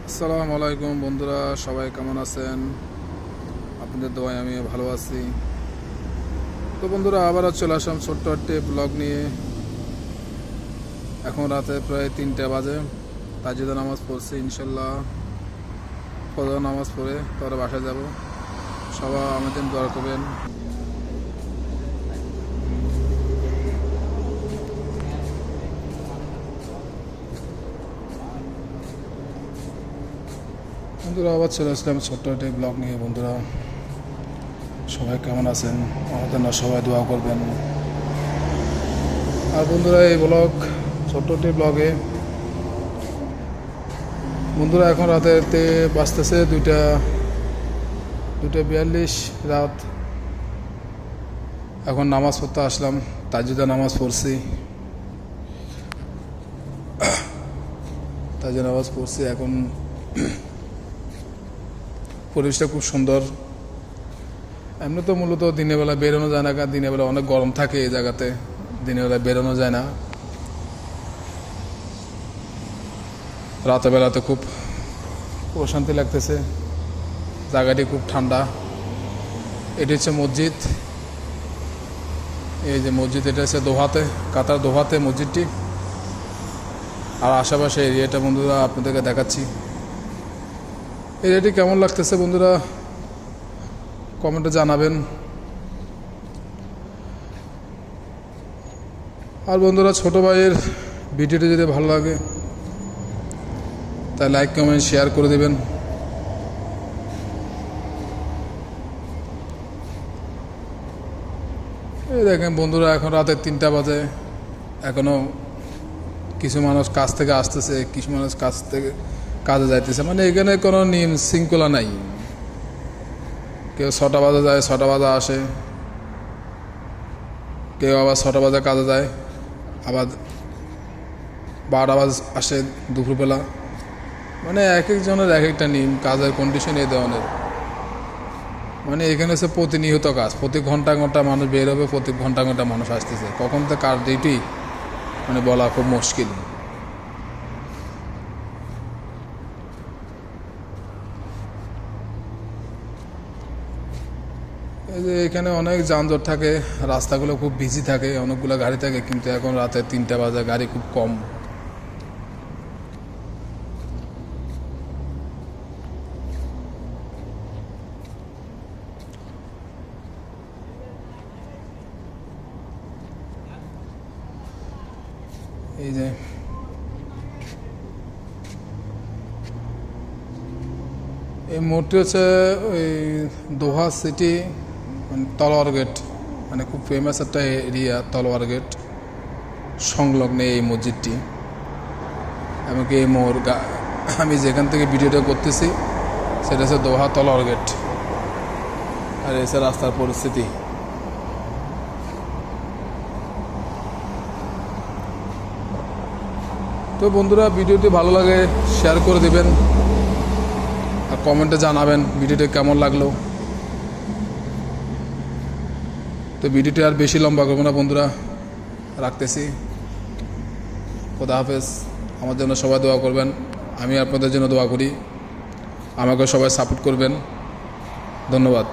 আসসালামু আলাইকুম বন্ধুরা, সবাই কেমন আছেন? আপনাদের দোয়ায় আমি ভালো আছি। তো বন্ধুরা, আবারও চলে আসলাম ছোট্ট একটি ব্লগ নিয়ে। এখন রাতে প্রায় 3টা বাজে। তাজিদা নামাজ পড়ছি, ইনশাল্লাহ ফজর নামাজ পড়ে তারপরে বাসায় যাব। সবাই আমাদের দোয়া করবেন। বন্ধুরা, আবার চলে আসলাম ছোট্ট একটি ব্লগ নিয়ে। বন্ধুরা, সবাই কেমন আছেন? আমাদের না সবাই দোয়া করবেন। আর বন্ধুরা, এই ব্লগ ছোট্ট একটি ব্লগে বন্ধুরা এখন রাতে বাজতেছে 2:42 রাত। এখন নামাজ পড়তে আসলাম, তাজিদা নামাজ পড়ছি। এখন পরিবেশটা খুব সুন্দর। এমনি তো মূলত দিনের বেলা বেরোনো যায় না, কারণ দিনের বেলা অনেক গরম থাকে এই জায়গাতে। দিনের বেলা বেরোনো যায় না। রাতের বেলাতে খুব প্রশান্তি লাগতেছে, জায়গাটি খুব ঠান্ডা। এটি হচ্ছে মসজিদ। এই যে মসজিদ, এটা হচ্ছে দোহাতে, কাতার দোহাতে মসজিদটি। আর আশেপাশে এরিয়াটা বন্ধুরা আপনাদেরকে দেখাচ্ছি। এরিয়াটি কেমন লাগতেছে বন্ধুরা কমেন্টে জানাবেন। আর বন্ধুরা, ছোট ভাইয়ের ভিডিওটি যদি ভালো লাগে তাই লাইক কমেন্ট শেয়ার করে দেবেন। এই দেখেন বন্ধুরা, এখন রাতে 3টা বাজে। এখনো কিছু মানুষ কাজ থেকে আসতেছে, কিছু মানুষ কাজ থেকে কাজে যাইতেছে। মানে এখানে কোনো নিয়ম শৃঙ্খলা নাই। কেউ 6টা বাজে যায়, 6টা বাজে আসে। কেউ আবার 6টা বাজে কাজে যায়, আবার 12টা বাজে আসে দুপুরবেলা। মানে এক একজনের এক একটা নিয়ম, কাজের কন্ডিশন এই ধরনের। মানে এখানে হচ্ছে প্রতিনিয়ত কাজ, প্রতি ঘন্টা ঘন্টা মানুষ বের হবে, প্রতি ঘন্টা ঘন্টা মানুষ আসতেছে। কখন তো কার ডিউটি মানে বলা খুব মুশকিল। এই যে এখানে অনেক যানজট থাকে, রাস্তাগুলো খুব বিজি থাকে, অনেকগুলো গাড়ি থাকে। কিন্তু এখন রাতে 3টা বাজে, গাড়ি খুব কম। এই যে এই মোড়টি হচ্ছে ওই দোহা সিটি, মানে তলোয়ার গেট, মানে খুব ফেমাস একটা এরিয়া। তলোয়ার গেট সংলগ্ন এই মসজিদটি। এমনকি এই মোড়, আমি যেখান থেকে ভিডিওটা করতেছি সেটা হচ্ছে দোহা তলোয়ার গেট। আর এসে রাস্তার পরিস্থিতি। তো বন্ধুরা, ভিডিওটি ভালো লাগে শেয়ার করে দিবেন, আর কমেন্টে জানাবেন ভিডিওটি কেমন লাগলো। তো ভিডিওটি আর বেশি লম্বা করবো না বন্ধুরা, রাখতেছি। খোদা হাফেজ। আমার জন্য সবাই দোয়া করবেন, আমি আপনাদের জন্য দোয়া করি। আমাকে সবাই সাপোর্ট করবেন। ধন্যবাদ।